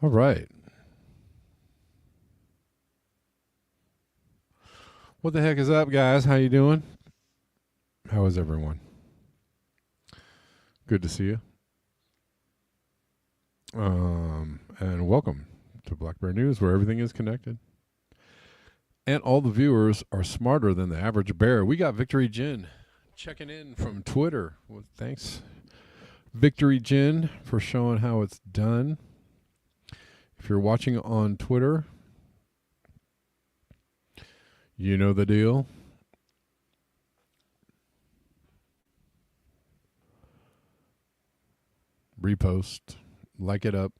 All right. What the heck is up, guys? How you doing? How is everyone? Good to see you. And welcome to BlackBerry News, where everything is connected. And all the viewers are smarter than the average bear. We got Victory Gin checking in from Twitter. Well, thanks, Victory Gin, for showing how it's done. If you're watching on Twitter, you know the deal. Repost, like it up,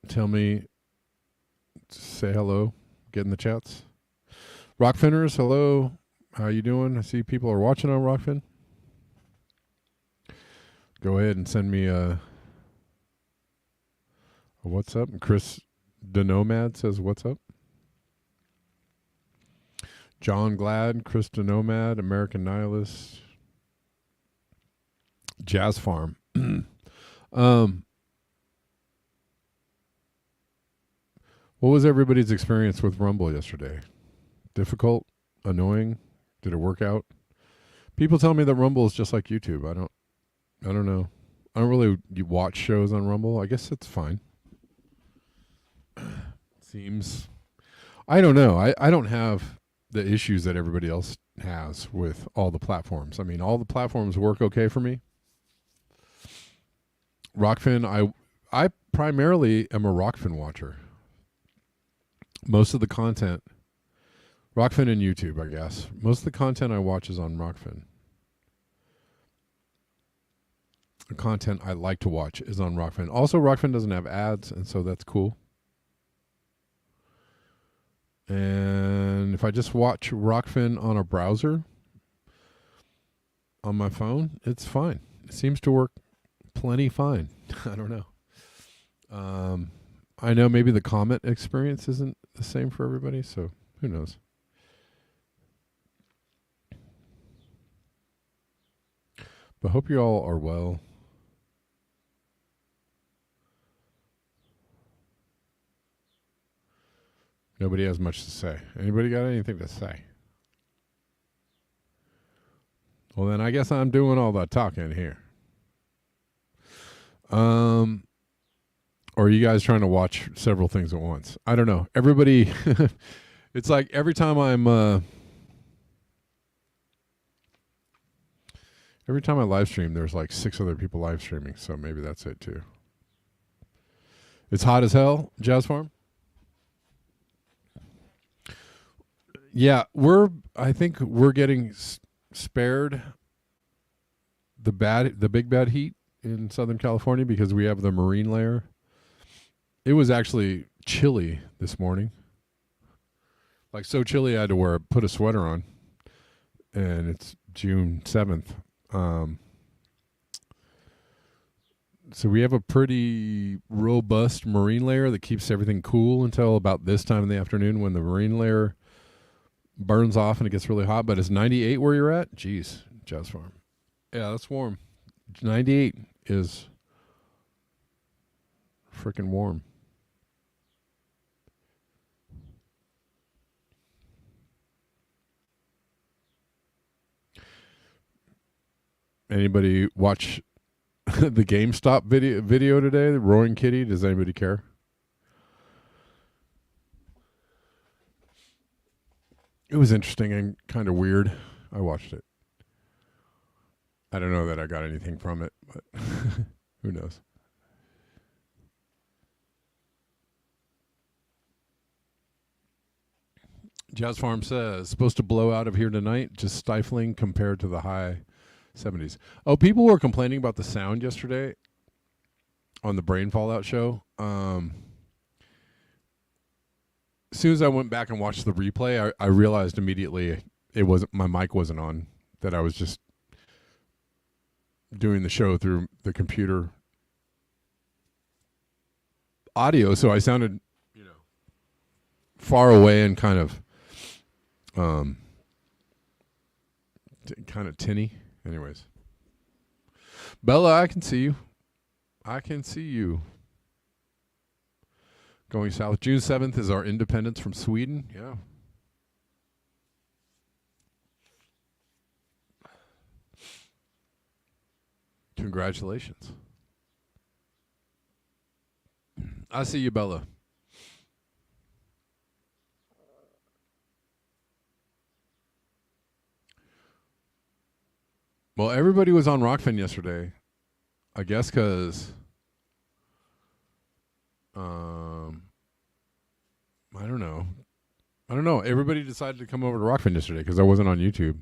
tell me, say hello, get in the chats. Rockfinners, hello. How you doing? I see people are watching on Rockfin. Go ahead and send me a what's up. And Chris the Nomad says what's up. John Glad, Chris the Nomad, American Nihilist, Jazz Farm. What was everybody's experience with Rumble yesterday? Difficult? Annoying? Did it work out? People tell me that Rumble is just like YouTube. I don't know. I don't really watch shows on Rumble. I guess it's fine. Seems. I don't know. I don't have the issues that everybody else has with all the platforms. I mean, all the platforms work okay for me. Rockfin, I primarily am a Rockfin watcher. Most of the content, Rockfin and YouTube, I guess. Most of the content I watch is on Rockfin. The content I like to watch is on Rockfin. Also, Rockfin doesn't have ads, and so that's cool. And if I just watch Rockfin on a browser on my phone, it's fine. It seems to work plenty fine. I don't know. I know maybe the comment experience isn't the same for everybody, so who knows? But hope you all are well. Nobody has much to say. Anybody got anything to say? Well, then I guess I'm doing all the talking here. Or are you guys trying to watch several things at once? I don't know. Everybody, it's like every time I live stream, there's like 6 other people live streaming, so maybe that's it too. It's hot as hell, Jazz Farm. Yeah, I think we're getting spared the big bad heat in Southern California because we have the marine layer. It was actually chilly this morning. Like so chilly I had to put a sweater on. And it's June 7th. So we have a pretty robust marine layer that keeps everything cool until about this time in the afternoon when the marine layer burns off and it gets really hot. But it's 98 where you're at? Jeez, Jazz Farm. Yeah, that's warm. 98 is freaking warm. Anybody watch the GameStop video today? The Roaring Kitty? Does anybody care? It was interesting and kind of weird. I watched it. I don't know that I got anything from it, but who knows? Jazz Farm says, supposed to blow out of here tonight, just stifling compared to the high 70s. Oh, people were complaining about the sound yesterday on the Brain Fallout show. As soon as I went back and watched the replay, I realized immediately my mic wasn't on, that I was just doing the show through the computer audio, so I sounded, far away and kind of tinny. Anyways, Bella, I can see you. Going south. June 7th is our independence from Sweden. Yeah. Congratulations. I see you, Bella. Well, everybody was on Rockfin yesterday. I guess because I don't know. Everybody decided to come over to Rockfin yesterday because I wasn't on YouTube.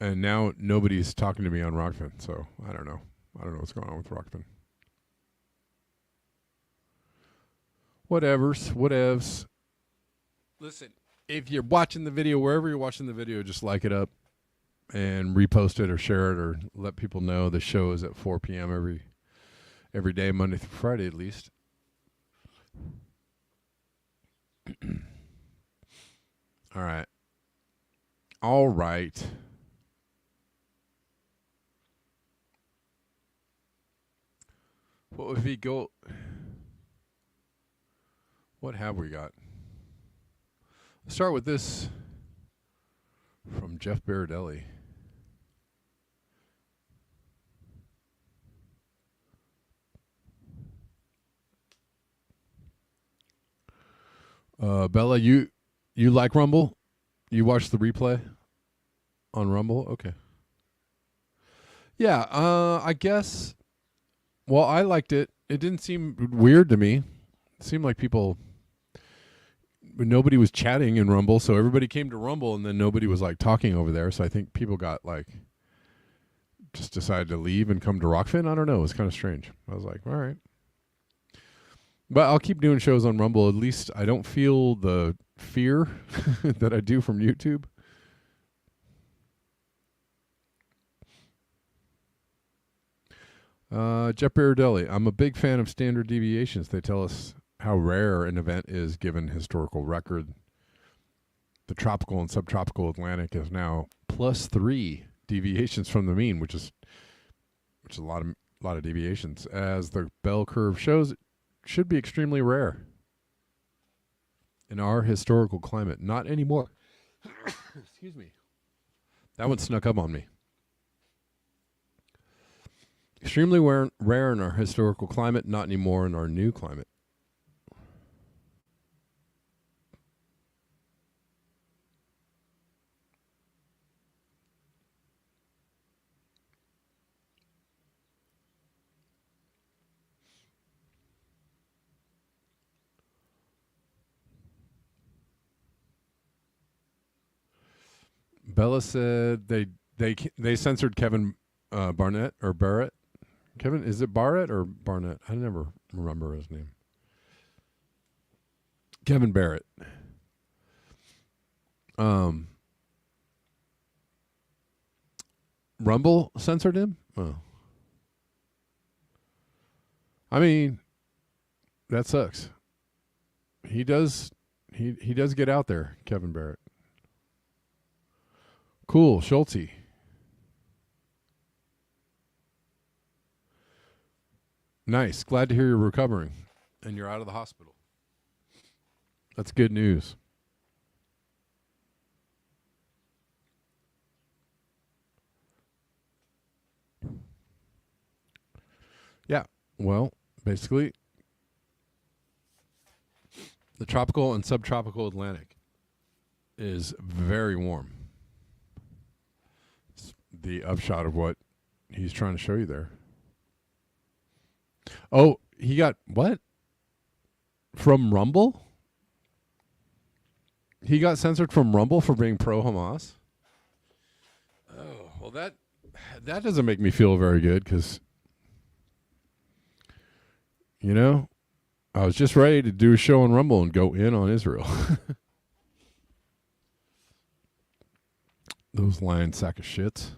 And now nobody's talking to me on Rockfin, so I don't know. I don't know what's going on with Rockfin. Whatevs. Listen, if you're watching the video, wherever you're watching the video, just like it up and repost it or share it or let people know the show is at 4 p.m. every day, Monday through Friday at least. All right. What if we go? What have we got? Let's start with this from Jeff Berardelli. Bella, you like Rumble? You watched the replay on Rumble? Okay. Yeah, I guess. Well, I liked it. It didn't seem weird to me. It seemed like nobody was chatting in Rumble, so everybody came to Rumble, and then nobody was like talking over there. So I think people got like just decided to leave and come to Rockfin. I don't know. It was kind of strange. I was like, all right. But I'll keep doing shows on Rumble. At least I don't feel the fear that I do from YouTube. Jeff Berardelli. I'm a big fan of standard deviations. They tell us how rare an event is given historical record. The tropical and subtropical Atlantic is now +3 deviations from the mean, which is a lot of deviations. As the bell curve shows, it should be extremely rare in our historical climate. Not anymore. Excuse me. That one snuck up on me. Extremely rare in our historical climate, not anymore in our new climate. Bella said they censored Kevin Barnett or Barrett. Kevin, is it Barrett or Barnett? I never remember his name. Kevin Barrett. Rumble censored him? Oh. I mean, that sucks. He does get out there, Kevin Barrett. Cool, Schulte. Nice. Glad to hear you're recovering and you're out of the hospital. That's good news. Yeah. Well, basically, the tropical and subtropical Atlantic is very warm. It's the upshot of what he's trying to show you there. Oh, he got what? From Rumble? He got censored from Rumble for being pro-Hamas? Oh, well, that doesn't make me feel very good because, you know, I was just ready to do a show on Rumble and go in on Israel. Those lying sack of shits.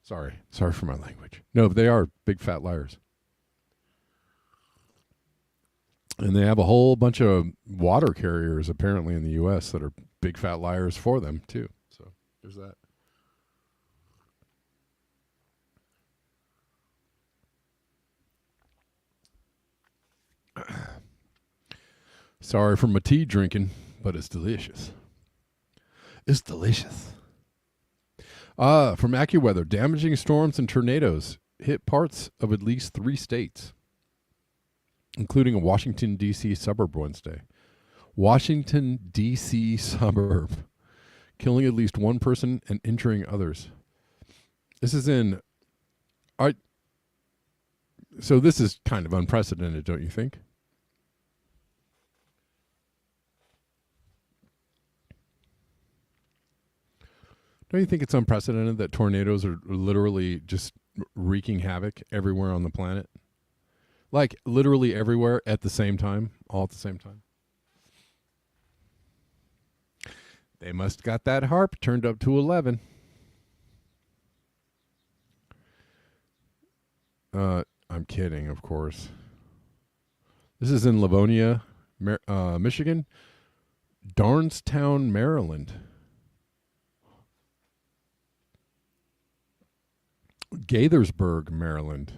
Sorry for my language. No, but they are big fat liars. And they have a whole bunch of water carriers apparently in the U.S. that are big fat liars for them too. So there's that. Sorry for my tea drinking, but it's delicious. It's delicious. From AccuWeather, damaging storms and tornadoes hit parts of at least 3 states, including a Washington, D.C. suburb Wednesday. Washington, D.C. suburb, killing at least one person and injuring others. This is in... So this is kind of unprecedented, don't you think? Don't you think it's unprecedented that tornadoes are literally just wreaking havoc everywhere on the planet? Like literally everywhere at the same time, all at the same time. They must got that harp turned up to 11. I'm kidding, of course. This is in Livonia, Michigan, Darnestown, Maryland, Gaithersburg, Maryland.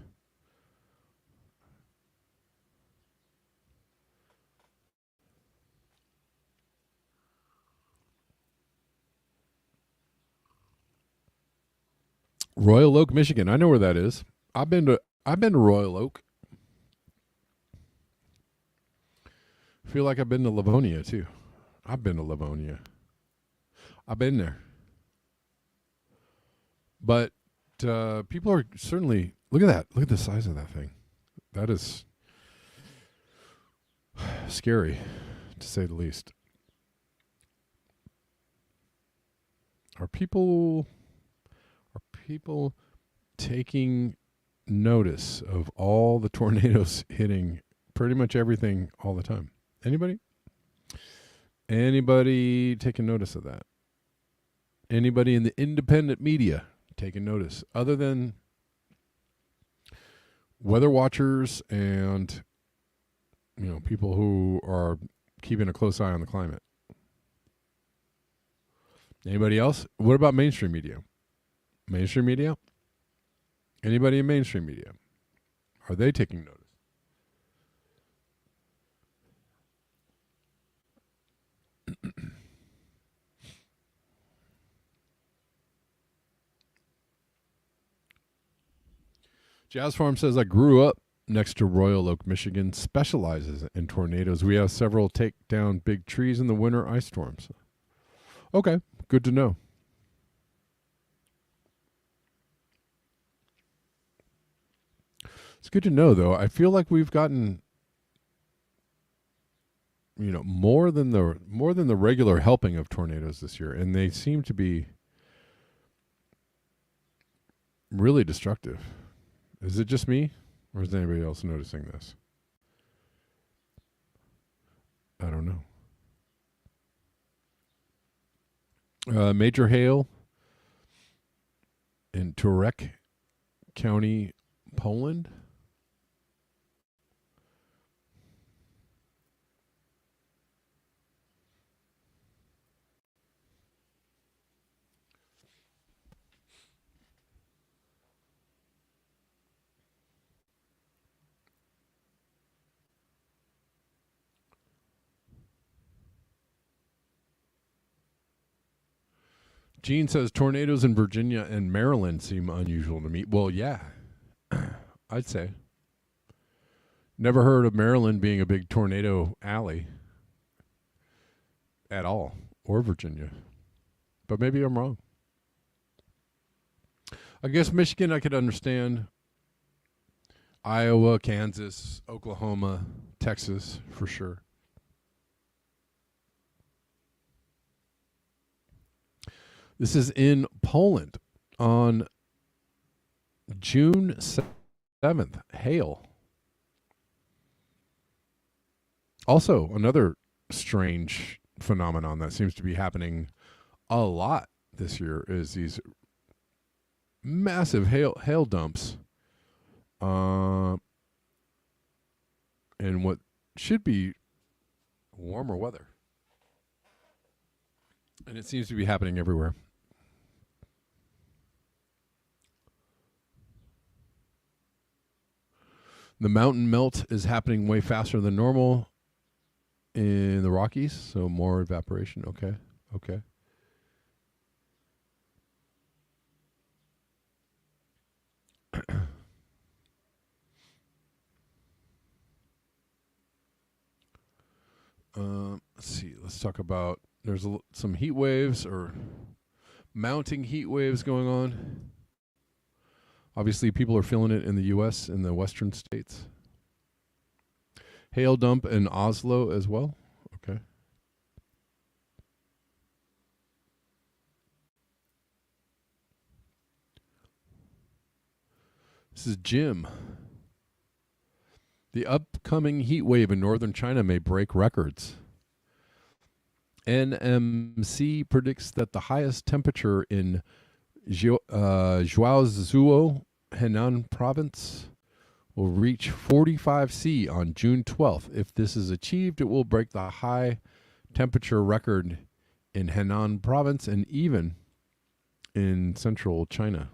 Royal Oak, Michigan. I know where that is. I've been to Royal Oak. Feel like I've been to Livonia too. I've been to Livonia. I've been there. But people are certainly... Look at that. Look at the size of that thing. That is scary, to say the least. Are people taking notice of all the tornadoes hitting pretty much everything all the time? Anybody taking notice of that? Anybody in the independent media taking notice, other than weather watchers and people who are keeping a close eye on the climate? Anybody else? What about mainstream media? Mainstream media? Anybody in mainstream media? Are they taking notice? Jazz Farm says, I grew up next to Royal Oak, Michigan, specializes in tornadoes. We have several take down big trees in the winter ice storms. Okay, good to know. It's good to know, though. I feel like we've gotten, more than the regular helping of tornadoes this year, and they seem to be really destructive. Is it just me, or is anybody else noticing this? I don't know. Major hail in Turek County, Poland. Gene says tornadoes in Virginia and Maryland seem unusual to me. Well, yeah, I'd say. Never heard of Maryland being a big tornado alley at all, or Virginia. But maybe I'm wrong. I guess Michigan I could understand. Iowa, Kansas, Oklahoma, Texas, for sure. This is in Poland on June 7th. Hail. Also, another strange phenomenon that seems to be happening a lot this year is these massive hail dumps in what should be warmer weather. And it seems to be happening everywhere. The mountain melt is happening way faster than normal. in the Rockies, so more evaporation. Okay. Okay. Let's see. Let's talk about there's some heat waves or mounting heat waves going on. Obviously, people are feeling it in the U.S. in the western states. Hail dump in Oslo as well. Okay. This is Jim. The upcoming heat wave in northern China may break records. NMC predicts that the highest temperature in Zhuozhou, Henan province, will reach 45 C on June 12th. If this is achieved, it will break the high temperature record in Henan province and even in central China.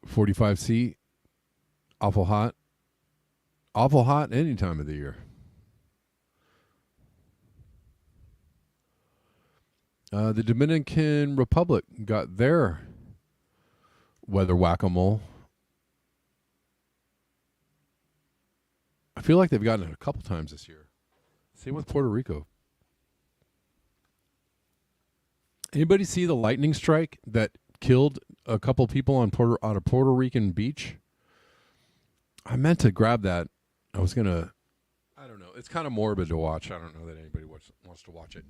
(45°C), awful hot any time of the year. The Dominican Republic got their weather whack-a-mole. I feel like they've gotten it a couple times this year. Same with Puerto Rico. Anybody see the lightning strike that killed a couple people on a Puerto Rican beach? I meant to grab that. I was gonna. I don't know. It's kind of morbid to watch. I don't know that anybody wants to watch it.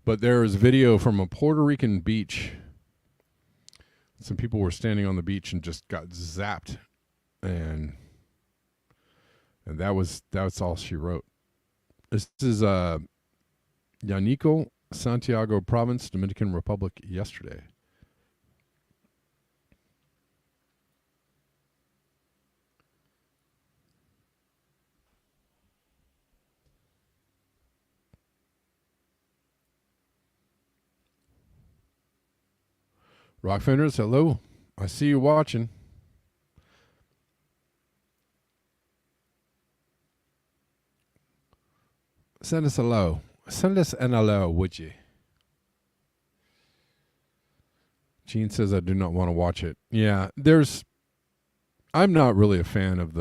But there is video from a Puerto Rican beach. Some people were standing on the beach and just got zapped, and that's all she wrote. This is Yanico, Santiago Province, Dominican Republic, yesterday. Rockfinders, hello. I see you watching. Send us a hello. Send us an hello, would you? Gene says I do not want to watch it. Yeah, I'm not really a fan of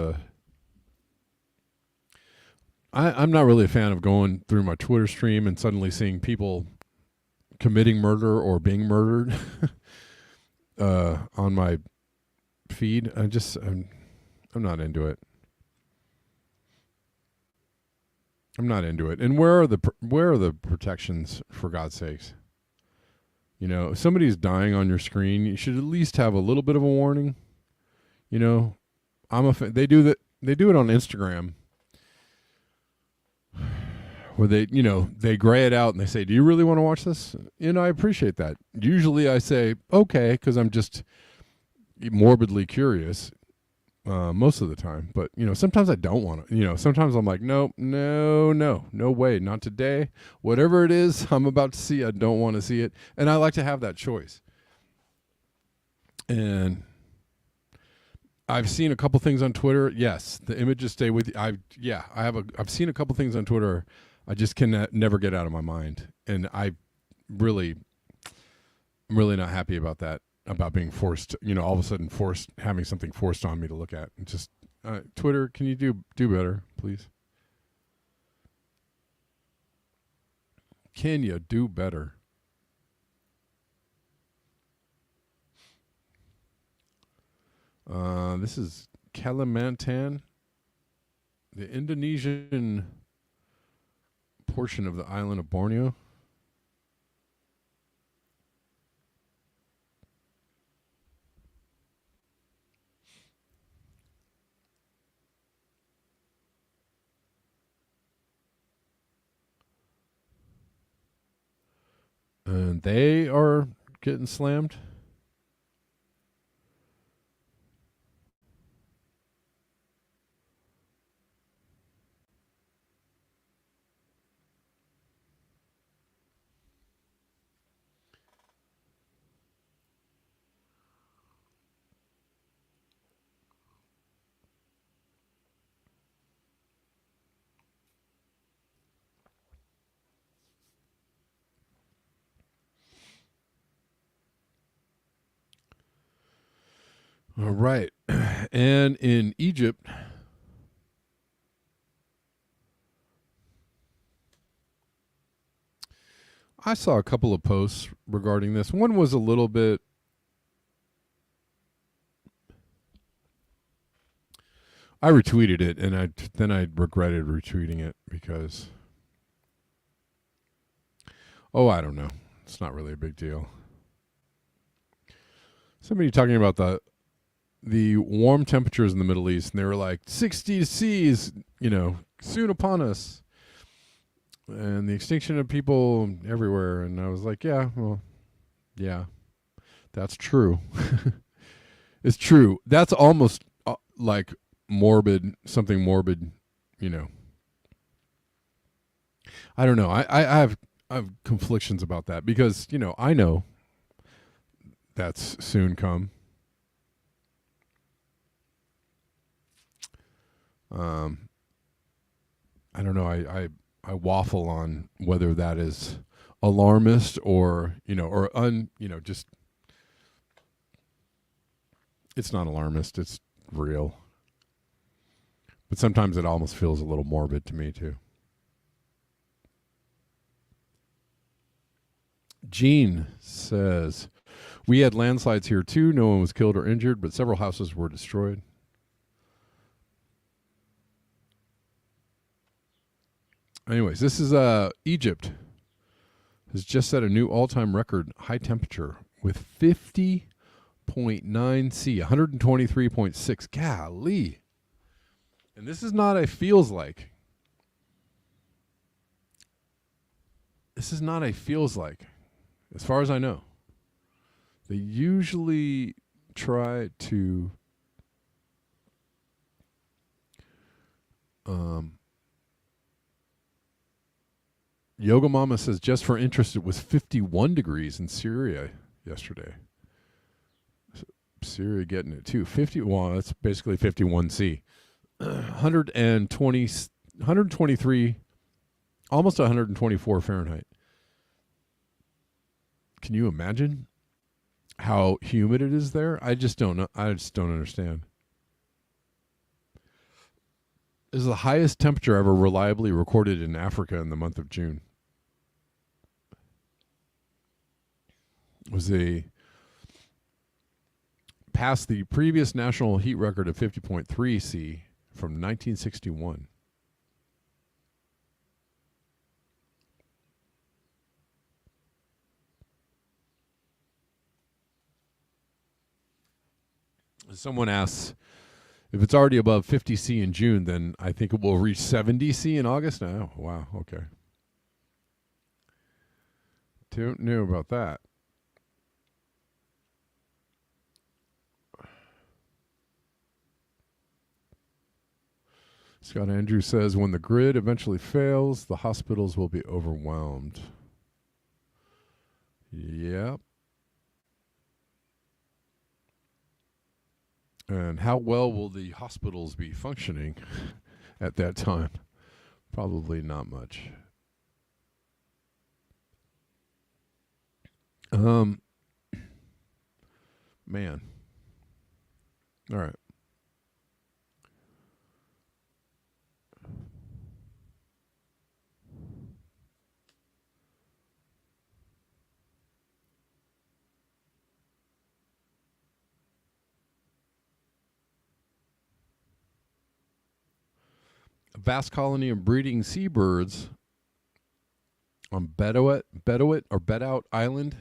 I'm not really a fan of going through my Twitter stream and suddenly seeing people committing murder or being murdered on my feed. I'm not into it. I'm not into it. And where are the protections, for God's sakes? You know, if somebody's dying on your screen, you should at least have a little bit of a warning. You know, they do it on Instagram, where they gray it out and they say, "Do you really want to watch this?" You know, I appreciate that. Usually, I say, "Okay," because I'm just morbidly curious. Most of the time, but sometimes I don't want to. Sometimes I'm like, no way, not today. Whatever it is I'm about to see, I don't want to see it, and I like to have that choice. And I've seen a couple things on Twitter. Yes, the images stay with you. I've seen a couple things on Twitter. I just can never get out of my mind, and I'm really not happy about that. About being forced, all of a sudden having something forced on me to look at. And just Twitter, can you do better, please? Can you do better? This is Kalimantan, the Indonesian portion of the island of Borneo. And they are getting slammed. All right. And in Egypt, I saw a couple of posts regarding this. One was a little bit. I retweeted it, and I regretted retweeting it because, I don't know. It's not really a big deal. Somebody talking about the warm temperatures in the Middle East, and they were like 60 C's, soon upon us, and the extinction of people everywhere. And I was like, yeah, that's true. It's true. That's almost like something morbid, I don't know. I have conflictions about that because, I know that's soon come. I don't know. I waffle on whether that is alarmist or just, it's not alarmist. It's real. But sometimes it almost feels a little morbid to me too. Gene says, we had landslides here too. No one was killed or injured, but several houses were destroyed. Anyways, this is Egypt has just set a new all-time record high temperature with 50.9 C, 123.6. Golly. And this is not a feels like. This is not a feels like, as far as I know. They usually try to Yoga Mama says, just for interest, it was 51 degrees in Syria yesterday. Syria getting it too. Well, that's basically 51 C. 123, almost 124 Fahrenheit. Can you imagine how humid it is there? I just don't know. I just don't understand. This is the highest temperature ever reliably recorded in Africa in the month of June. It was past the previous national heat record of 50.3 C from 1961. Someone asks, if it's already above 50 C in June, then I think it will reach 70 C in August. Oh, wow. Okay. Don't know about that. Scott Andrews says, when the grid eventually fails, the hospitals will be overwhelmed. Yep. And how well will the hospitals be functioning at that time? Probably not much. Man. All right. A vast colony of breeding seabirds on Bedouat Island,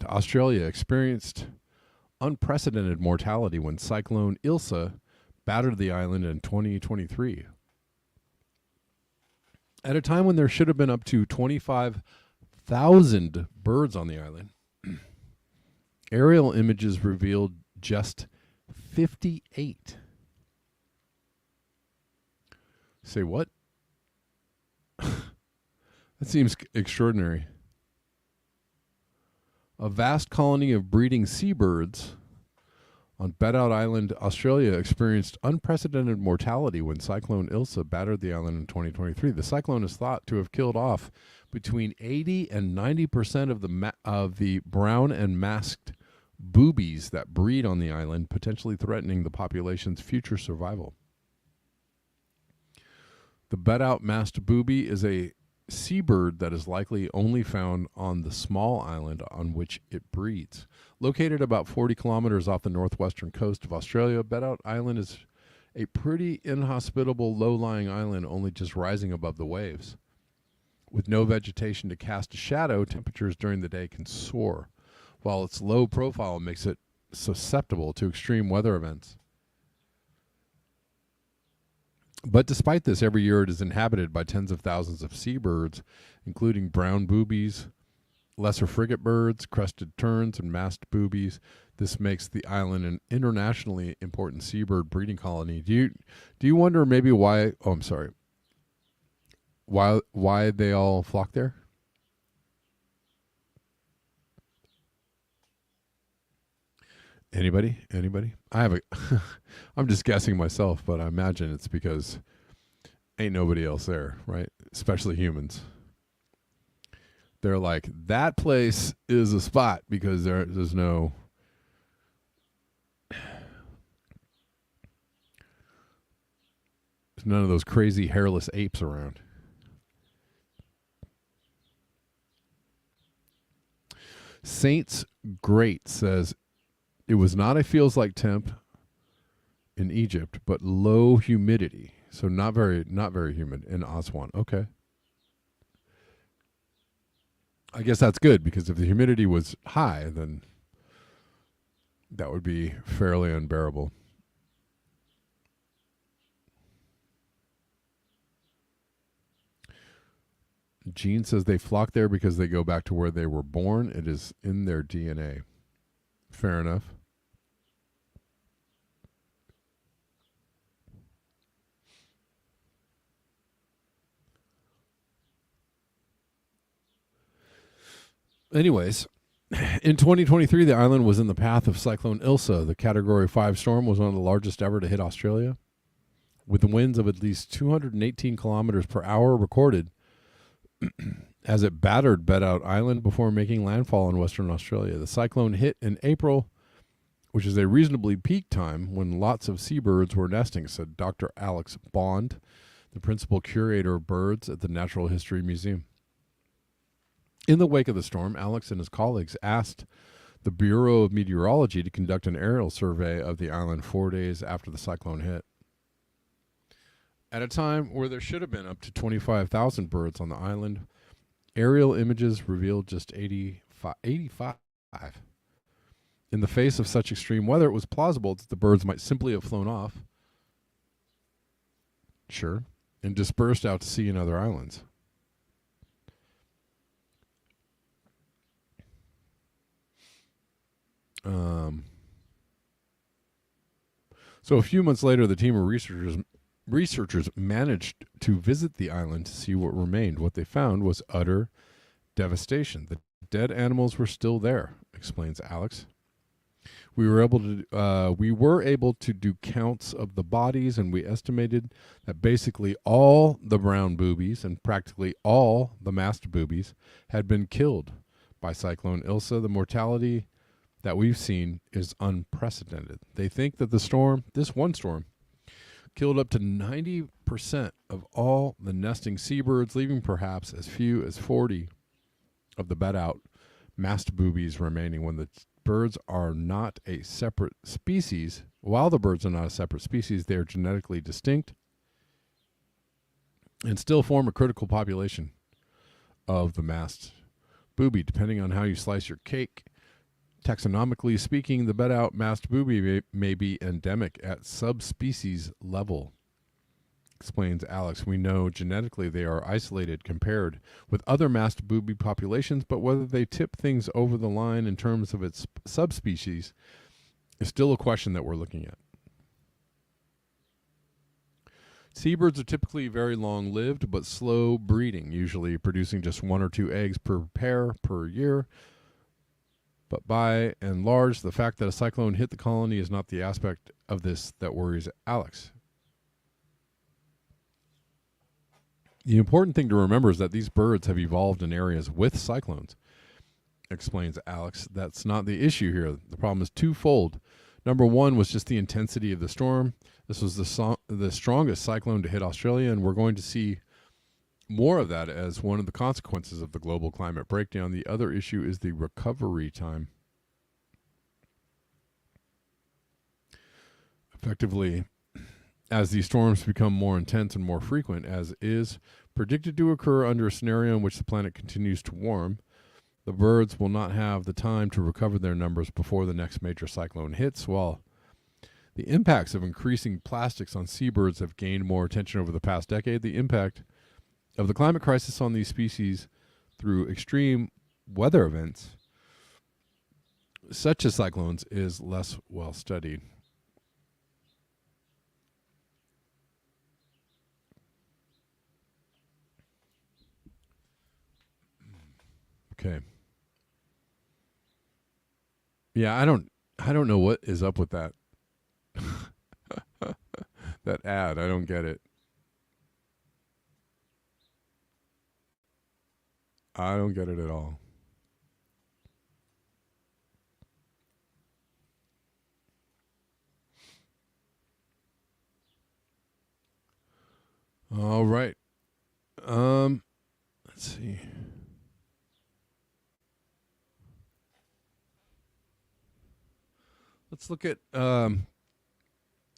Australia, experienced unprecedented mortality when Cyclone Ilsa battered the island in 2023. At a time when there should have been up to 25,000 birds on the island, aerial images revealed just 58. Say what? That seems extraordinary. A vast colony of breeding seabirds on Bedouat Island, Australia, experienced unprecedented mortality when Cyclone Ilsa battered the island in 2023. The cyclone is thought to have killed off between 80 and 90% of the brown and masked boobies that breed on the island, potentially threatening the population's future survival. The bed-out masked booby is a seabird that is likely only found on the small island on which it breeds. Located about 40 kilometers off the northwestern coast of Australia, Bed-Out Island is a pretty inhospitable low-lying island only just rising above the waves. With no vegetation to cast a shadow, temperatures during the day can soar, while its low profile makes it susceptible to extreme weather events. But despite this, every year it is inhabited by tens of thousands of seabirds, including brown boobies, lesser frigate birds, crested terns, and masked boobies. This makes the island an internationally important seabird breeding colony. Do you wonder maybe why? Oh, I'm sorry. Why they all flock there? Anybody? I have a. I'm just guessing myself, but I imagine it's because ain't nobody else there, right? Especially humans. They're like, that place is a spot because there's no. There's none of those crazy hairless apes around. Saints Great says it was not a feels like temp in Egypt, but low humidity. So not very humid in Aswan. Okay. I guess that's good because if the humidity was high, then that would be fairly unbearable. Gene says they flock there because they go back to where they were born. It is in their DNA. Fair enough. Anyways, in 2023, the island was in the path of Cyclone Ilsa. The Category 5 storm was one of the largest ever to hit Australia, with the winds of at least 218 kilometers per hour recorded as it battered Bed-Out Island before making landfall in Western Australia. The cyclone hit in April, which is a reasonably peak time when lots of seabirds were nesting, said Dr. Alex Bond, the principal curator of birds at the Natural History Museum. In the wake of the storm, Alex and his colleagues asked the Bureau of Meteorology to conduct an aerial survey of the island 4 days after the cyclone hit. At a time where there should have been up to 25,000 birds on the island, aerial images revealed just 85. In the face of such extreme weather, it was plausible that the birds might simply have flown off, sure, and dispersed out to sea in other islands. So a few months later, the team of researchers managed to visit the island to see what remained. What they found was utter devastation. The dead animals were still there, explains Alex. We were able to do counts of the bodies, and we estimated that basically all the brown boobies and practically all the masked boobies had been killed by Cyclone Ilsa. The mortality that we've seen is unprecedented. They think that this one storm, killed up to 90% of all the nesting seabirds, leaving perhaps as few as 40 of the bed-out masked boobies remaining. When the birds are not a separate species, while the birds are not a separate species, they are genetically distinct and still form a critical population of the masked booby. Depending on how you slice your cake, taxonomically speaking, the bed-out masked booby may be endemic at subspecies level, explains Alex. We know genetically they are isolated compared with other masked booby populations, but whether they tip things over the line in terms of its subspecies is still a question that we're looking at. Seabirds are typically very long-lived but slow breeding, usually producing just 1 or 2 eggs per pair per year. But by and large, the fact that a cyclone hit the colony is not the aspect of this that worries Alex. The important thing to remember is that these birds have evolved in areas with cyclones. explains Alex. That's not the issue here. The problem is twofold. Number one was just the intensity of the storm. This was the strongest cyclone to hit Australia, and we're going to see more of that as one of the consequences of the global climate breakdown. The other issue is the recovery time. Effectively, as these storms become more intense and more frequent, as is predicted to occur under a scenario in which the planet continues to warm, the birds will not have the time to recover their numbers before the next major cyclone hits. While the impacts of increasing plastics on seabirds have gained more attention over the past decade, the impact of the climate crisis on these species through extreme weather events, such as cyclones, is less well studied. Okay. Yeah, I don't know what is up with that. That ad, I don't get it. I don't get it at all. All right. Let's see. Let's look at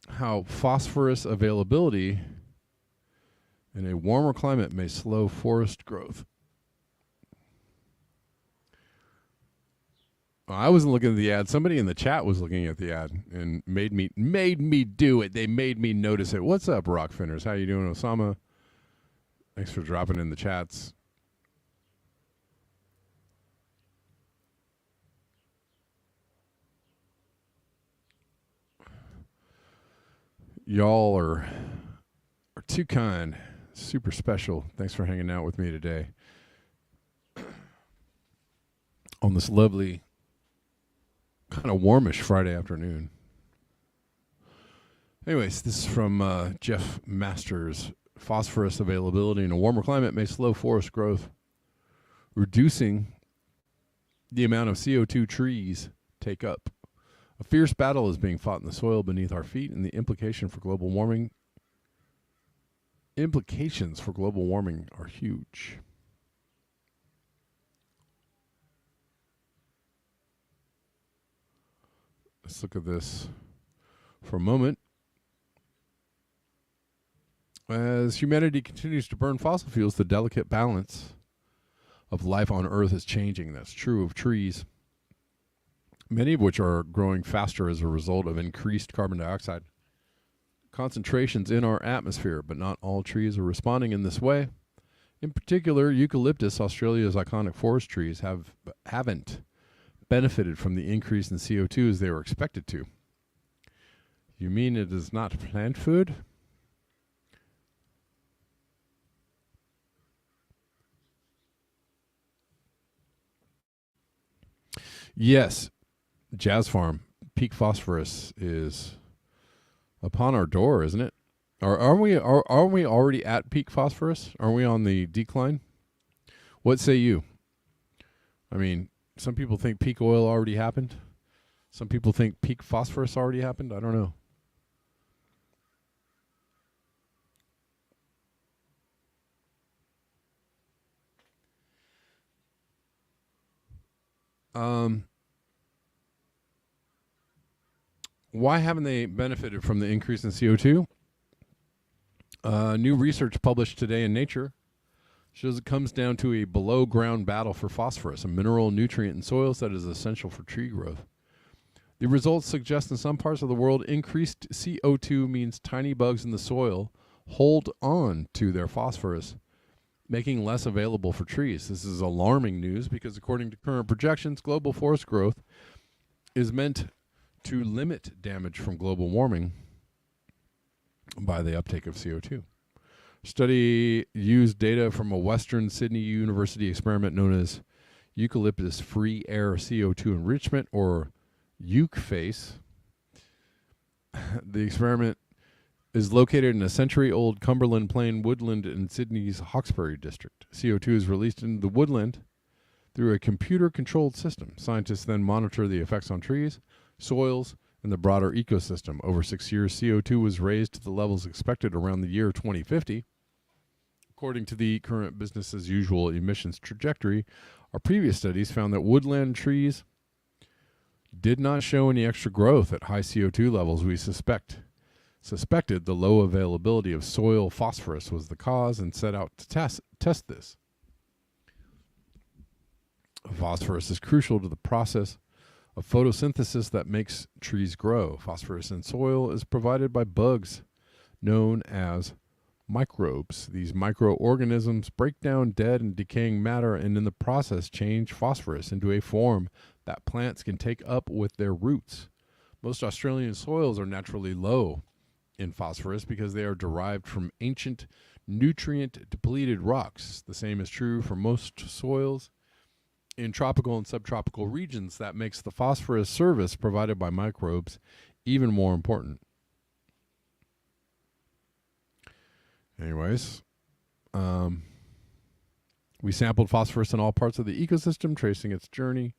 how phosphorus availability in a warmer climate may slow forest growth. I wasn't looking at the ad. Somebody in the chat was looking at the ad and made me do it. They made me notice it. What's up, Rockfinners? How you doing, Osama? Thanks for dropping in the chats. Y'all are too kind. Super special. Thanks for hanging out with me today on this lovely, kind of warmish Friday afternoon. Anyways, this is from Jeff Masters. Phosphorus availability in a warmer climate may slow forest growth, reducing the amount of CO2 trees take up. A fierce battle is being fought in the soil beneath our feet, and the implications for global warming are huge. Let's look at this for a moment. As humanity continues to burn fossil fuels, the delicate balance of life on Earth is changing. That's true of trees, many of which are growing faster as a result of increased carbon dioxide concentrations in our atmosphere, but not all trees are responding in this way. In particular, eucalyptus, Australia's iconic forest trees, haven't benefited from the increase in CO2 as they were expected to. You mean it is not plant food? Yes, Jazz Farm, peak phosphorus is upon our door, isn't it? Are we already at peak phosphorus? Are we on the decline? What say you? I mean, some people think peak oil already happened. Some people think peak phosphorus already happened. I don't know. Why haven't they benefited from the increase in CO2? New research published today in Nature shows it comes down to a below-ground battle for phosphorus, a mineral nutrient in soils that is essential for tree growth. The results suggest in some parts of the world increased CO2 means tiny bugs in the soil hold on to their phosphorus, making less available for trees. This is alarming news because according to current projections, global forest growth is meant to limit damage from global warming by the uptake of CO2. Study used data from a Western Sydney University experiment known as eucalyptus free air CO2 enrichment, or EucFace. The experiment is located in a century-old Cumberland Plain woodland in Sydney's Hawkesbury district. CO2 is released into the woodland through a computer-controlled system. Scientists then monitor the effects on trees, soils, and the broader ecosystem. Over 6 years, CO2 was raised to the levels expected around the year 2050. According to the current business-as-usual emissions trajectory, our previous studies found that woodland trees did not show any extra growth at high CO2 levels. We suspected the low availability of soil phosphorus was the cause and set out to test this. Phosphorus is crucial to the process of photosynthesis that makes trees grow. Phosphorus in soil is provided by bugs known as microbes. These microorganisms break down dead and decaying matter and in the process change phosphorus into a form that plants can take up with their roots. Most Australian soils are naturally low in phosphorus because they are derived from ancient nutrient-depleted rocks. The same is true for most soils in tropical and subtropical regions. That makes the phosphorus service provided by microbes even more important. Anyways, we sampled phosphorus in all parts of the ecosystem, tracing its journey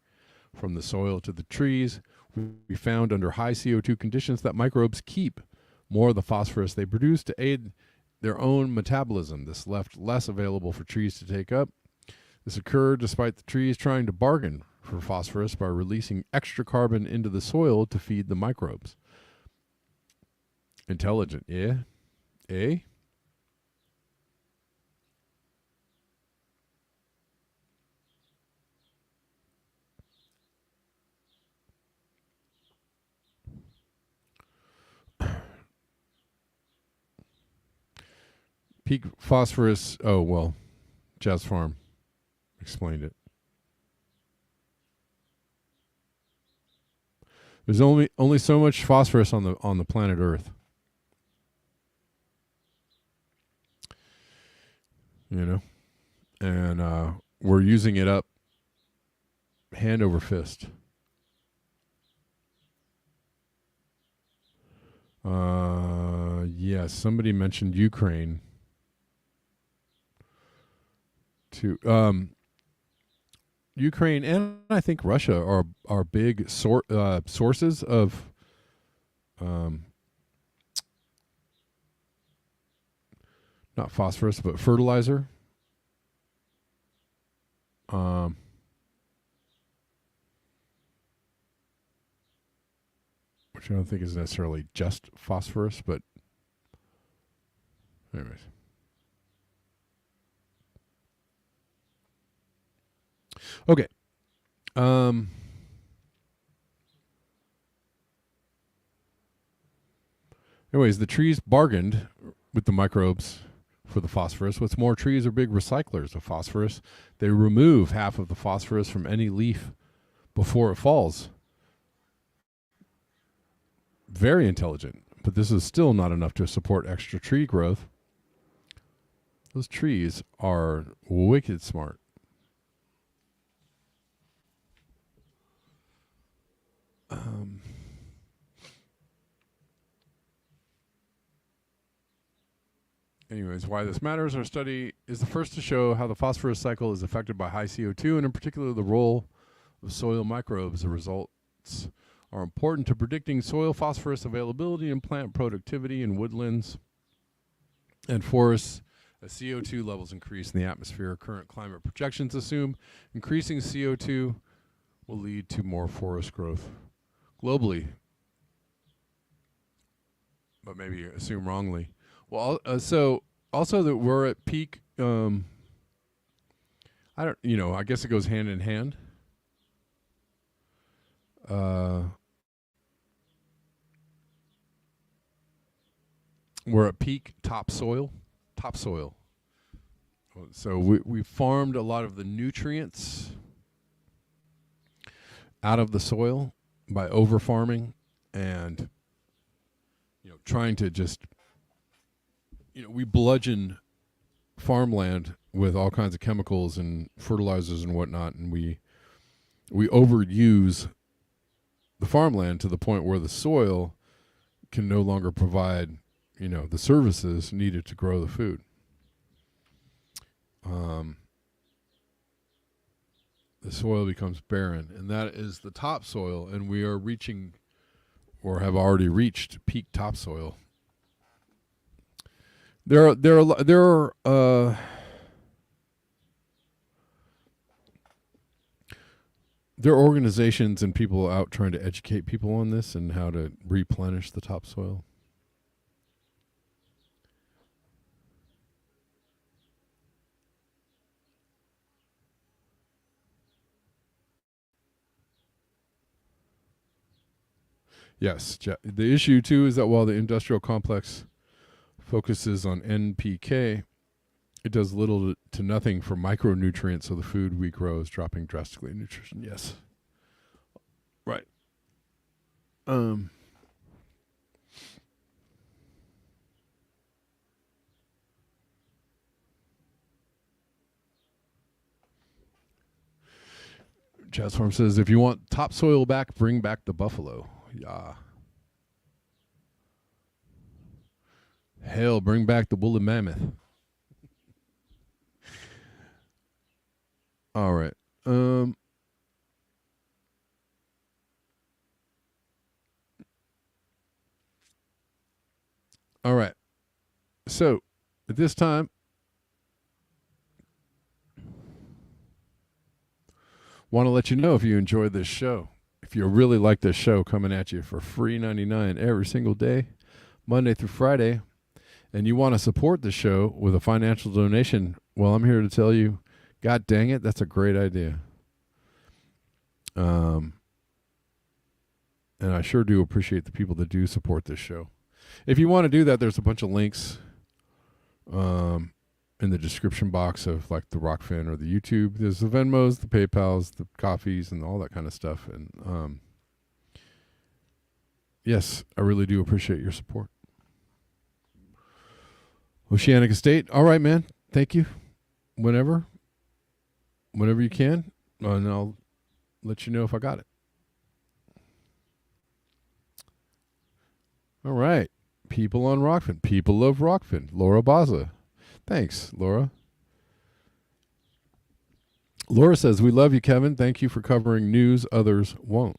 from the soil to the trees. We found under high CO2 conditions that microbes keep more of the phosphorus they produce to aid their own metabolism. This left less available for trees to take up. This occurred despite the trees trying to bargain for phosphorus by releasing extra carbon into the soil to feed the microbes. Intelligent, yeah? Eh? Peak phosphorus, oh, well, Jazz Farm explained it. There's only so much phosphorus on the planet Earth. You know? And we're using it up hand over fist. Yes, somebody mentioned Ukraine. Ukraine and I think Russia are big sources of not phosphorus but fertilizer. Which I don't think is necessarily just phosphorus, but anyways. Okay. Anyways, the trees bargained with the microbes for the phosphorus. What's more, trees are big recyclers of phosphorus. They remove half of the phosphorus from any leaf before it falls. Very intelligent, but this is still not enough to support extra tree growth. Those trees are wicked smart. Anyways, why this matters. Our study is the first to show how the phosphorus cycle is affected by high CO2, and in particular the role of soil microbes. The results are important to predicting soil phosphorus availability and plant productivity in woodlands and forests. As CO2 levels increase in the atmosphere, current climate projections assume increasing CO2 will lead to more forest growth globally, but maybe assume wrongly. Well, so also that we're at peak. I guess it goes hand in hand. We're at peak topsoil. So we farmed a lot of the nutrients out of the soil by over farming and trying to just we bludgeon farmland with all kinds of chemicals and fertilizers and whatnot, and we overuse the farmland to the point where the soil can no longer provide the services needed to grow the food. the soil becomes barren, and that is the topsoil, and we are reaching or have already reached peak topsoil. There are organizations and people out trying to educate people on this and how to replenish the topsoil. Yes, the issue too is that while the industrial complex focuses on NPK, it does little to nothing for micronutrients, so the food we grow is dropping drastically in nutrition. Yes. Right. Jazz Farm says, if you want topsoil back, bring back the buffalo. Yeah. Hell, bring back the woolly mammoth. All right. All right. So, at this time, want to let you know if you enjoyed this show. If you really like this show coming at you for free 99 every single day, Monday through Friday, and you want to support the show with a financial donation, well, I'm here to tell you, God dang it, that's a great idea. And I sure do appreciate the people that do support this show. If you want to do that, there's a bunch of links in the description box of like the Rockfin or the YouTube. There's the Venmos, the PayPals, the coffees, and all that kind of stuff. And yes, I really do appreciate your support. Oceanic Estate. All right, man. Thank you. Whenever you can, and I'll let you know if I got it. All right. People on Rockfin. People love Rockfin. Laura Baza. Thanks, Laura. Laura says, we love you, Kevin. Thank you for covering news others won't.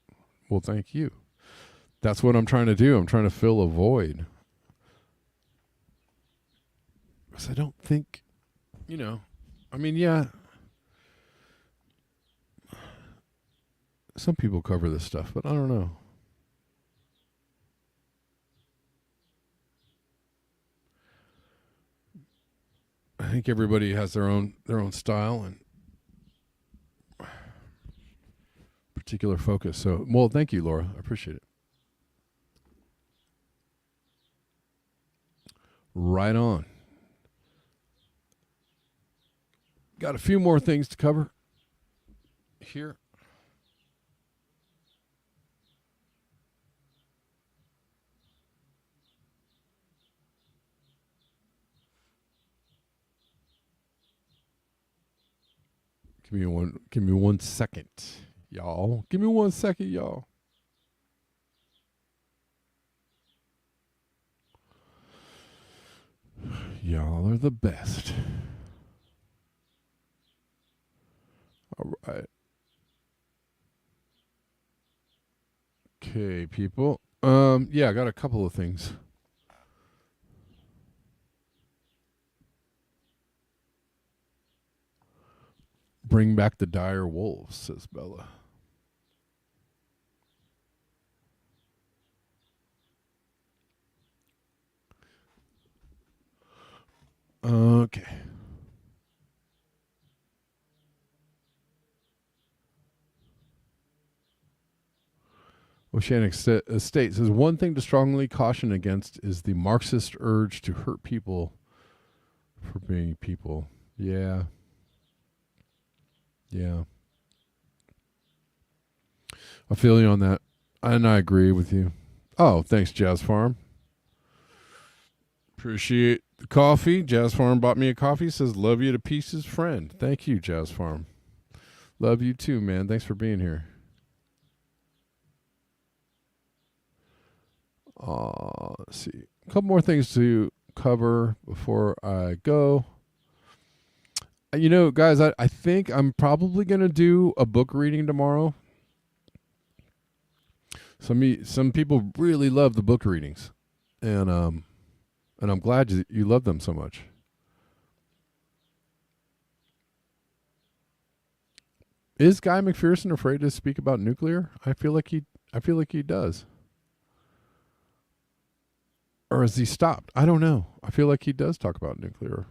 Well, thank you. That's what I'm trying to do. I'm trying to fill a void. Because I don't think, I mean, yeah, some people cover this stuff, but I don't know. I think everybody has their own style and particular focus. So, well, thank you, Laura. I appreciate it. Right on. Got a few more things to cover here. Give me 1 second, y'all. Give me 1 second, y'all. Y'all are the best. All right. Okay, people. Yeah, I got a couple of things. Bring back the dire wolves, says Bella. Okay. Oceanic Estate says, one thing to strongly caution against is the Marxist urge to hurt people for being people. Yeah. Yeah. I feel you on that. And I agree with you. Oh, thanks, Jazz Farm. Appreciate the coffee. Jazz Farm bought me a coffee. Says, love you to pieces, friend. Thank you, Jazz Farm. Love you too, man. Thanks for being here. Let's see. A couple more things to cover before I go. Guys, I think I'm probably gonna do a book reading tomorrow. Some people really love the book readings, and I'm glad you love them so much. Is Guy McPherson afraid to speak about nuclear? I feel like he does. Or has he stopped? I don't know. I feel like he does talk about nuclear,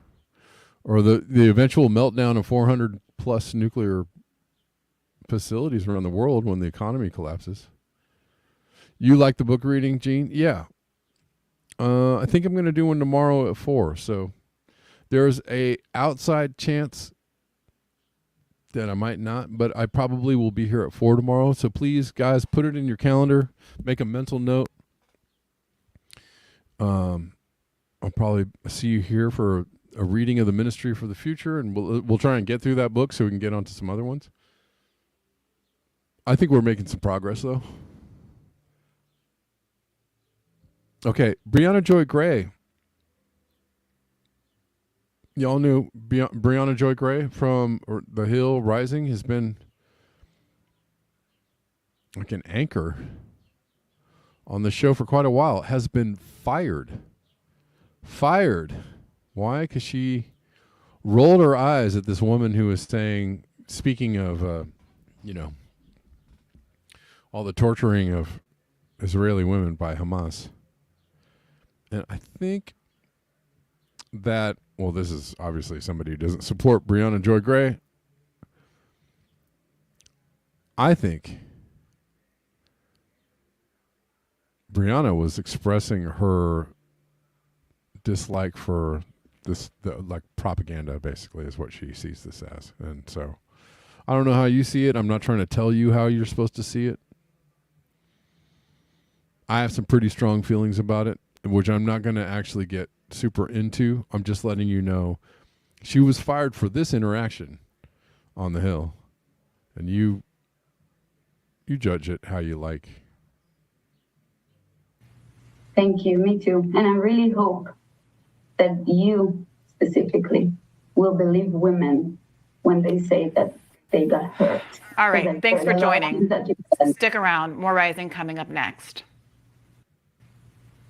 or the eventual meltdown of 400 plus nuclear facilities around the world when the economy collapses. You like the book reading, Gene? Yeah. I think I'm going to do one tomorrow at 4. So there's a outside chance that I might not, but I probably will be here at 4 tomorrow. So please, guys, put it in your calendar. Make a mental note. I'll probably see you here for a reading of the Ministry for the Future, and we'll try and get through that book so we can get on to some other ones. I think we're making some progress, though. Okay, Brianna Joy Gray. Y'all knew Brianna Joy Gray from The Hill Rising has been like an anchor on the show for quite a while. Has been fired. Why? Because she rolled her eyes at this woman who was speaking of, all the torturing of Israeli women by Hamas. And I think that, this is obviously somebody who doesn't support Brianna Joy Gray. I think Brianna was expressing her dislike for like propaganda, basically, is what she sees this as. And so I don't know how you see it. I'm not trying to tell you how you're supposed to see it. I have some pretty strong feelings about it, which I'm not going to actually get super into. I'm just letting you know she was fired for this interaction on the Hill, and you judge it how you like. Thank you. Me too. And I really hope that you specifically will believe women when they say that they got hurt. All right. Thanks for joining. Stick around. More Rising coming up next.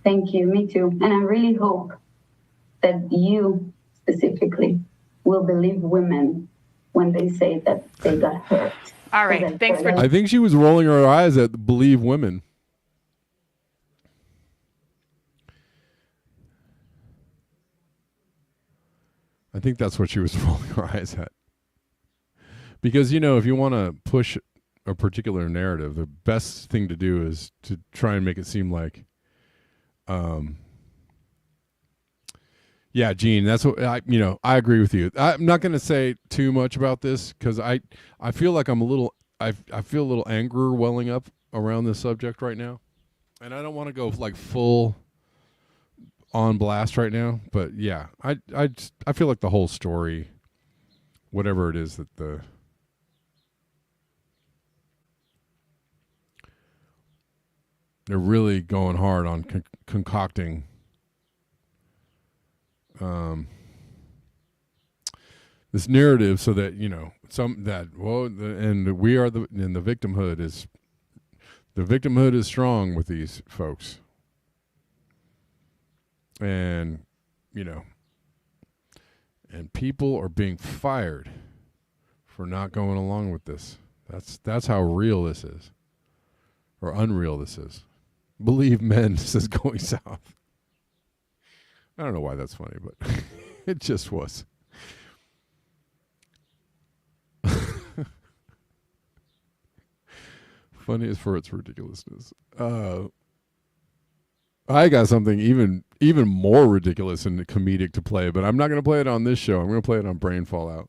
Thank you. Me too. And I really hope that you specifically will believe women when they say that they got hurt. All right. Thanks for. I think she was rolling her eyes at believe women. I think that's what she was rolling her eyes at. Because, if you want to push a particular narrative, the best thing to do is to try and make it seem like, yeah, Gene, that's what I agree with you. I'm not going to say too much about this because I feel like I feel a little anger welling up around this subject right now. And I don't want to go like full on blast right now, but yeah, I feel like the whole story, whatever it is that they're really going hard on concocting this narrative so that we are the victimhood is strong with these folks. And, and people are being fired for not going along with this. That's how real this is, or unreal this is. Believe men says going south. I don't know why that's funny, but it just was. Funny is for its ridiculousness. I got something even more ridiculous and comedic to play, but I'm not going to play it on this show. I'm going to play it on Brain Fallout.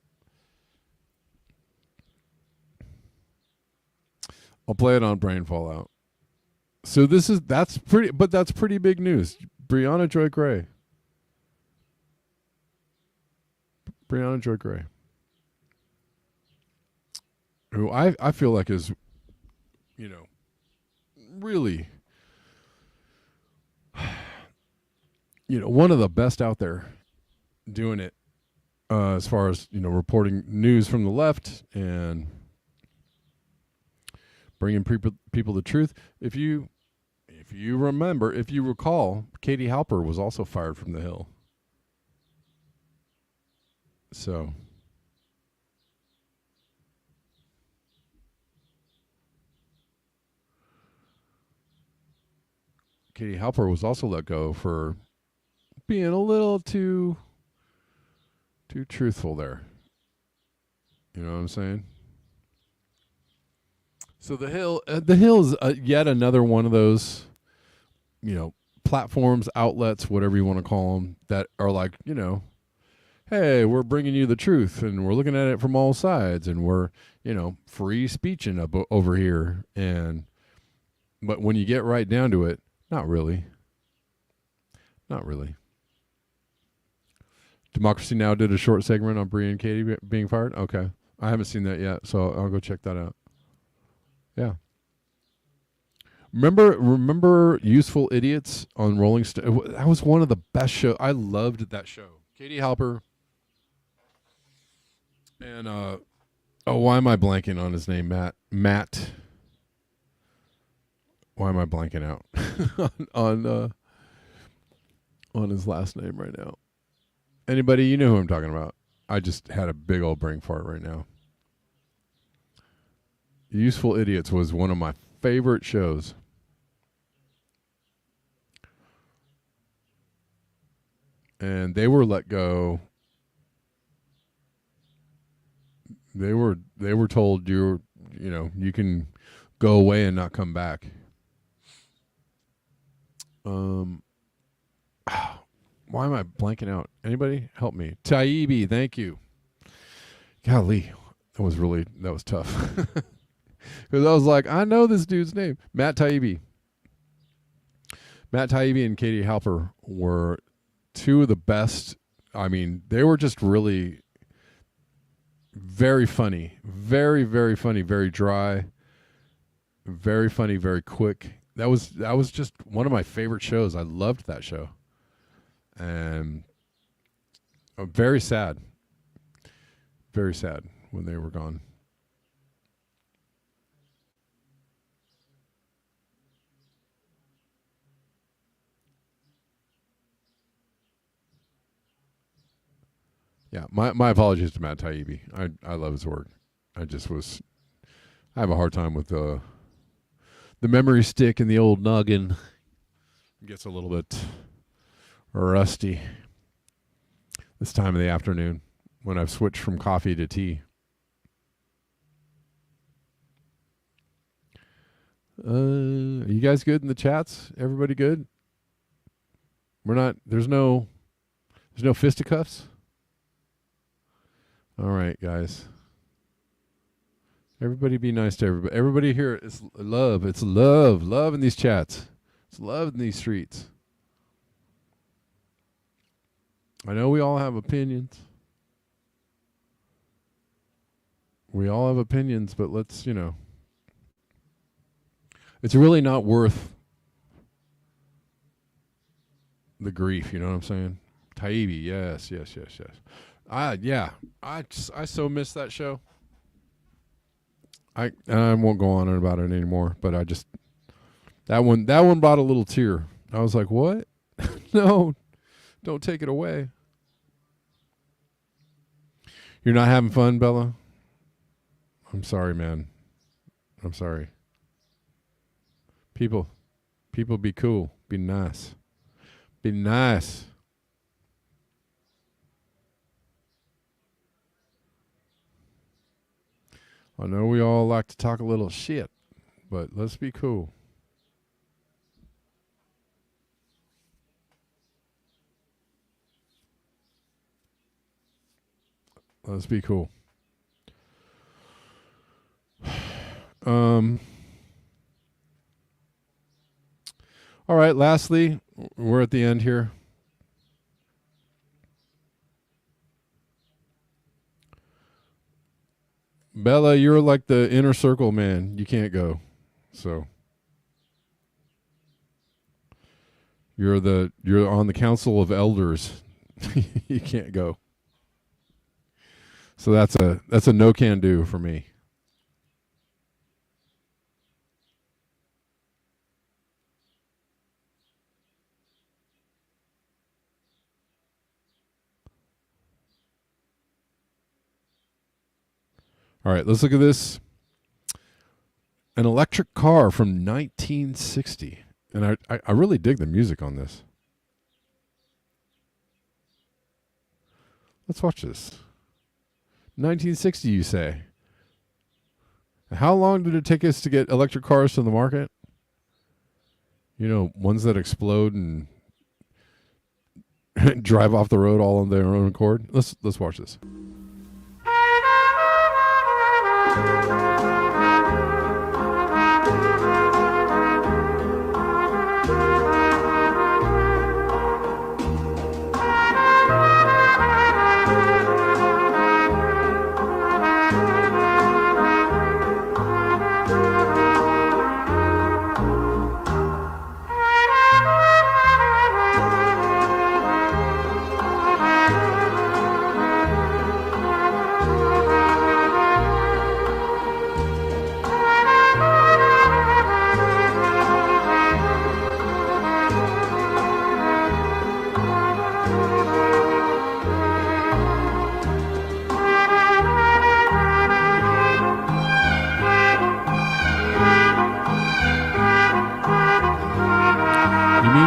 I'll play it on Brain Fallout. So that's pretty big news. Brianna Joy Gray. Who I feel like is, really, one of the best out there doing it as far as reporting news from the left and bringing people the truth. If you recall, Katie Halper was also fired from the Hill. So Katie Halper was also let go for being a little too truthful there. You know what I'm saying? So the Hill is yet another one of those, platforms, outlets, whatever you want to call them, that are like, hey, we're bringing you the truth, and we're looking at it from all sides, and we're, free speeching over here, but when you get right down to it, not really. Not really. Democracy Now! Did a short segment on Brie and Katie being fired. Okay, I haven't seen that yet, so I'll go check that out. Yeah. Remember Useful Idiots on Rolling Stone? That was one of the best shows. I loved that show. Katie Halper and why am I blanking on his name? Matt. Why am I blanking out on his last name right now? Anybody, you know who I'm talking about? I just had a big old brain fart right now. Useful Idiots was one of my favorite shows. And they were let go. They were told you can go away and not come back. Why am I blanking out? Anybody help me? Taibbi, thank you. Golly, that was tough. Because I was like, I know this dude's name. Matt Taibbi. Matt Taibbi and Katie Halper were two of the best. I mean, they were just really very funny. Very, very funny. Very dry. Very funny, very quick. That was just one of my favorite shows. I loved that show. And very sad. Very sad when they were gone. Yeah, my apologies to Matt Taibbi. I love his work. I have a hard time with the memory stick and the old noggin. It gets a little bit rusty this time of the afternoon when I've switched from coffee to tea. Are you guys good in the chats? Everybody good? There's no fisticuffs? All right, guys. Everybody be nice to everybody. Everybody here is love. It's love. Love in these chats. It's love in these streets. I know we all have opinions. We all have opinions, but let's, it's really not worth the grief, you know what I'm saying? Taibbi, yes. I so miss that show. I won't go on about it anymore, but that one brought a little tear. I was like, what? No, don't take it away. You're not having fun, Bella? I'm sorry, man. I'm sorry. People be cool. Be nice. Be nice. I know we all like to talk a little shit, but let's be cool. Let's be cool. All right, lastly, we're at the end here. Bella, you're like the inner circle man. You can't go. So you're on the council of elders. You can't go. So that's a no can do for me. All right, let's look at this. An electric car from 1960. And I really dig the music on this. Let's watch this. 1960, you say? How long did it take us to get electric cars to the market? You know, ones that explode and drive off the road all on their own accord. Let's watch this.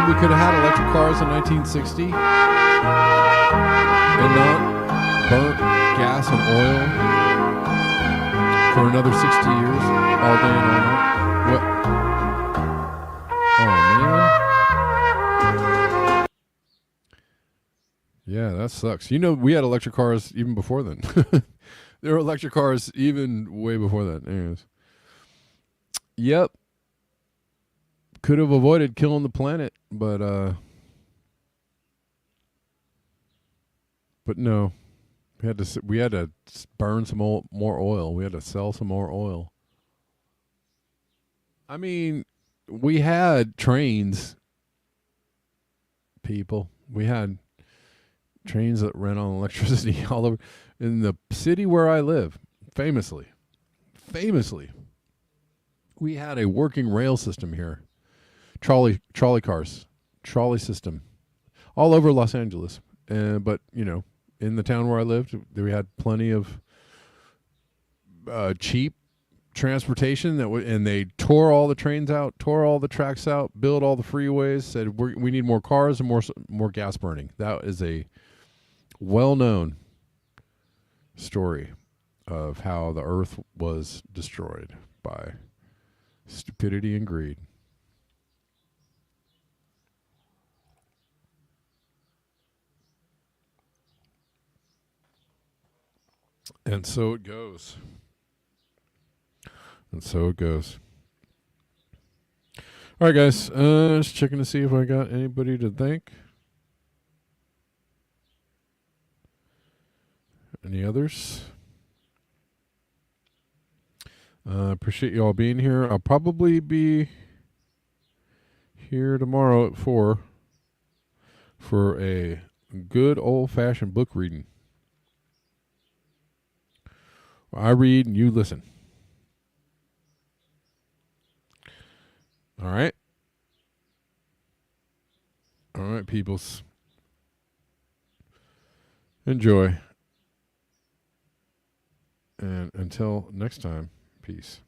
We could have had electric cars in 1960 and not burnt gas and oil for another 60 years, all day and all night. What? Oh, man. Yeah, that sucks. You know, we had electric cars even before then. There were electric cars even way before that. Anyways. Yep. Could have avoided killing the planet, but no, we had to burn some more oil. We had to sell some more oil. I mean, we had trains, people. We had trains that ran on electricity all over in the city where I live. Famously, we had a working rail system here. Trolley cars, trolley system, all over Los Angeles. But you know, in the town where I lived, we had plenty of cheap transportation and they tore all the trains out, tore all the tracks out, built all the freeways. Said we need more cars and more gas burning. That is a well-known story of how the earth was destroyed by stupidity and greed. And so it goes. All right, guys. Just checking to see if I got anybody to thank. Any others? Appreciate you all being here. I'll probably be here tomorrow at 4 for a good old-fashioned book reading. I read and you listen. All right? All right, peoples. Enjoy. And until next time, peace.